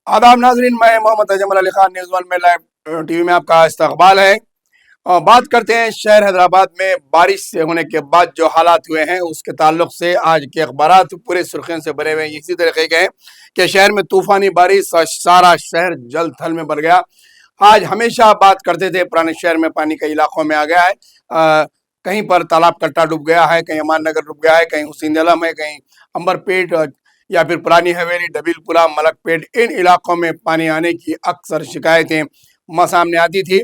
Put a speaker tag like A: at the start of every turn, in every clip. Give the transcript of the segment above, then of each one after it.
A: आदाब नाजरीन, मैं मोहम्मद अजमल अली खान न्यूज़ वन में लाइव टीवी में आपका इस्तकबाल है। और बात करते हैं शहर हैदराबाद में बारिश से होने के बाद जो हालात हुए हैं उसके ताल्लुक से। आज के अखबारात पूरे सुर्खियों से भरे हुए हैं इसी तरीके के हैं कि शहर में तूफानी बारिश और सारा शहर जल थल में भर गया। आज हमेशा बात करते थे पुराने शहर में पानी कई इलाकों में आ गया है। कहीं पर तालाब कट्टा डूब गया है, कहीं अमान नगर डूब गया है, कहीं हुसैन आलम है, कहीं अंबरपेट या फिर पुरानी हवेली, डबीलपुरा, मलकपेट, इन इलाकों में पानी आने की अक्सर शिकायतें सामने आती थी।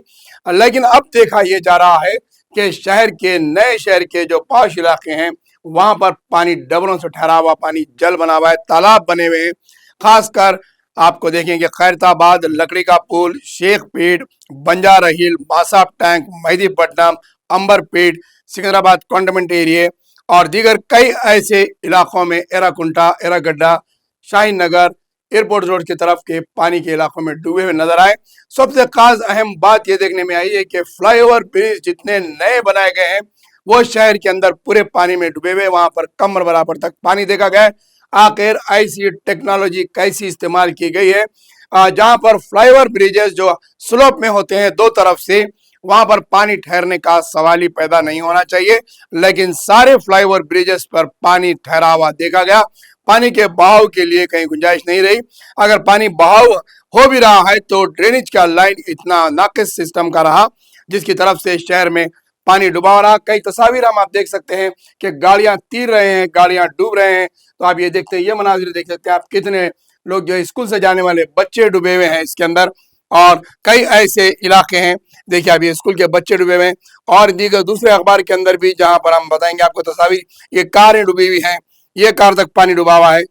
A: लेकिन अब देखा ये जा रहा है कि नए शहर के जो पॉश इलाके हैं वहां पर पानी डबरों से ठहरा हुआ पानी जल बना हुआ है, तालाब बने हुए हैं। खासकर आपको देखेंगे खैरताबाद, लकड़ी का पुल, शेखपेट, बंजारा हिल, बासाब tank, Mehdipatnam, Amberpet, Secunderabad cantonment area और दीगर कई ऐसे इलाकों में एराकुंटा, एरागड्डा, शाहीन नगर, एयरपोर्ट रोड की तरफ के पानी के इलाकों में डूबे हुए नजर आए। सबसे खास अहम बात यह देखने में आई है कि फ्लाईओवर ब्रिज जितने नए बनाए गए हैं वो शहर के अंदर पूरे पानी में डूबे हुए, वहां पर कमर बराबर तक पानी देखा गया। आखिर ऐसी टेक्नोलॉजी कैसी इस्तेमाल की गई है जहां पर फ्लाईओवर ब्रिजेस जो स्लोप में होते हैं दो तरफ से, वहां पर पानी ठहरने का सवाल ही पैदा नहीं होना चाहिए, लेकिन सारे फ्लाईओवर ब्रिजेस पर पानी ठहरा हुआ देखा गया। पानी के बहाव के लिए कहीं गुंजाइश नहीं रही। अगर पानी बहाव हो भी रहा है तो ड्रेनेज का लाइन इतना नाकिस सिस्टम का रहा जिसकी तरफ से शहर में पानी डुबा रहा। कई तस्वीर हम आप देख सकते हैं कि गाड़ियां तीर रहे हैं, गाड़ियां डूब रहे हैं। तो आप ये देखते हैं, ये मनाजिर देख सकते हैं आप, कितने लोग जो स्कूल से जाने वाले बच्चे डूबे हुए हैं इसके अंदर। और कई ऐसे इलाके हैं, देखिए अभी स्कूल के बच्चे डूबे हुए हैं। और दीगर दूसरे अखबार के अंदर भी जहां पर हम बताएंगे आपको तस्वीर, ये कारें डूबी हुई हैं, ये कार तक पानी डूबा हुआ है।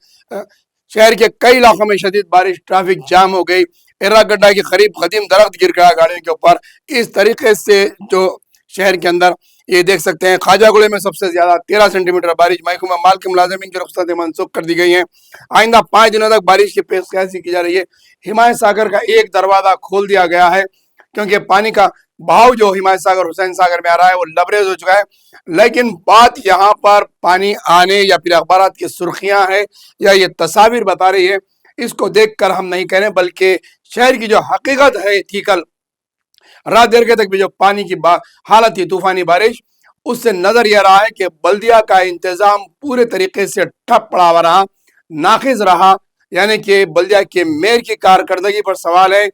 A: शहर के कई इलाकों में शदीद बारिश, ट्रैफिक जाम हो गई। एर्रागड्डा के करीब कदीम दरख्त गिर गया गाड़ियों के ऊपर। इस तरीके से जो शहर के अंदर ये देख सकते हैं, ख्वाजागुड़े में सबसे ज्यादा 13 सेंटीमीटर बारिश। महकमा माल के मुलाजिमीन की रुख्सतें मनसूख कर दी गई हैं। आइंदा 5 दिनों तक बारिश की पेशकश की जा रही है। हिमायत सागर का एक दरवाजा खोल दिया गया है क्योंकि पानी का बहाव जो हिमायत सागर, हुसैन सागर में आ रहा है वो लबरेज हो चुका है। लेकिन बात यहाँ पर पानी आने या फिर अखबारात की सुर्खियां है या ये तस्वीर बता रही है, इसको देखकर हम नहीं कह रहे, बल्कि शहर की जो हकीकत है थी कल रात देर के तक भी जो पानी की हालत थी, तूफानी बारिश, उससे नजर यह रहा है कि बल्दिया का इंतजाम पूरे तरीके से ठप पड़ा हुआ रहा, नाकिस रहा। यानी कि बल्दिया के मेयर की कारकर्दगी पर सवाल है,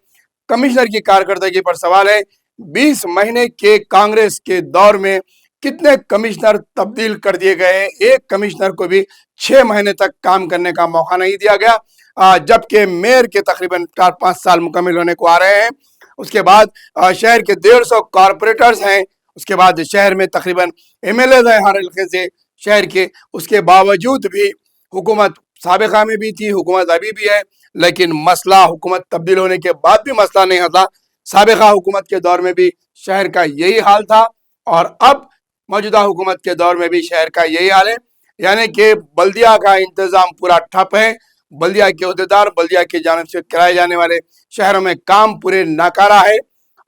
A: कमिश्नर की कारकर्दगी पर सवाल है। 20 महीने के कांग्रेस के दौर में कितने कमिश्नर तब्दील कर दिए गए हैं, एक कमिश्नर को भी 6 महीने तक काम करने का मौका नहीं दिया गया। जबकि मेयर के तकरीबन 4-5 साल मुकम्मल होने को आ रहे हैं। उसके बाद शहर के 150 कॉरपोरेटर्स हैं। उसके बाद शहर में तकरीबन एमएलए हैं हर इलाके से शहर के। उसके बावजूद भी हुकूमत साबिका में भी थी, हुकूमत अभी भी है, लेकिन मसला हुकूमत तब्दील होने के बाद भी मसला नहीं हटा। साबिका हुकूमत के दौर में भी शहर का यही हाल था और अब मौजूदा हुकूमत के दौर में भी शहर का यही हाल है। यानी कि बल्दिया का इंतजाम पूरा ठप है। बल्दिया के अहदेदार, बल्दिया की जानिब से कराए जाने वाले शहरों में काम पूरे नाकारा है।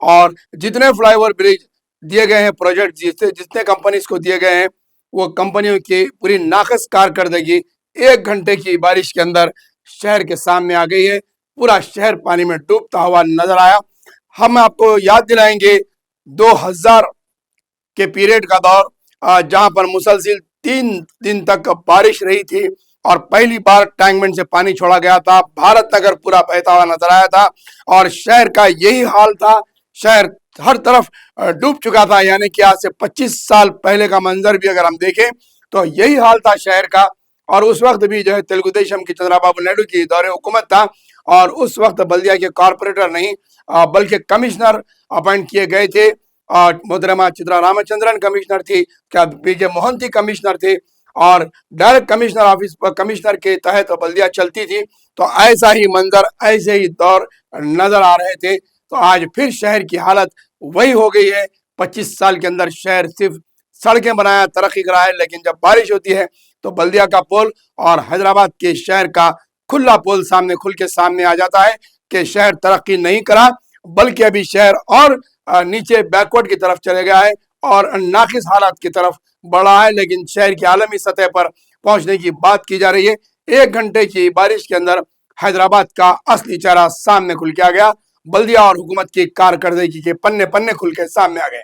A: और जितने फ्लाईओवर ब्रिज दिए गए हैं, प्रोजेक्ट जितने कंपनीज को दिए गए हैं, वो कंपनियों की पूरी नाकस कारकर्दगी 1 घंटे की बारिश के अंदर शहर के सामने आ गई है। पूरा शहर पानी में डूबता हुआ नजर आया। हम आपको याद दिलाएंगे 2000 के पीरियड का दौर, जहां पर मुसलसिल 3 दिन तक बारिश रही थी और पहली बार टैंकमेंट से पानी छोड़ा गया था। भारत नगर पूरा बहता हुआ नजर आया था और शहर का यही हाल था। शहर हर तरफ डूब चुका था। यानी कि आज से 25 साल पहले का मंजर भी अगर हम देखें तो यही हाल था शहर का। और उस वक्त भी जो है तेलुगु देशम की चंद्रबाबू नायडू की दौरे हुकूमत था और उस वक्त बल्दिया के कॉरपोरेटर नहीं बल्कि कमिश्नर अपॉइंट किए गए थे। और मोहतरमा चित्रा रामचंद्रन कमिश्नर थी, क्या पीजे मोहंती कमिश्नर थे और डायरेक्ट कमिश्नर ऑफिस पर कमिश्नर के तहत बल्दिया चलती थी। तो ऐसा ही मंजर, ऐसे ही दौर नजर आ रहे थे। तो आज फिर शहर की हालत वही हो गई है। 25 साल के अंदर शहर सिर्फ सड़कें बनाया, तरक्की करा है, लेकिन जब बारिश होती है तो बल्दिया का पुल और हैदराबाद के शहर का खुला पुल सामने खुल के सामने आ जाता है कि शहर तरक्की नहीं करा, बल्कि अभी शहर और नीचे बैकवर्ड की तरफ चले गया है और नाकिस हालात की तरफ बढ़ा है। लेकिन शहर की आलमी सतह पर पहुंचने की बात की जा रही है। 1 घंटे की बारिश के अंदर حیدرآباد کا اصلی چہرہ سامنے کھل کے آ گیا. بلدیہ اور حکومت کی کارکردگی کے پنے پنے کھل کے سامنے آ گئے.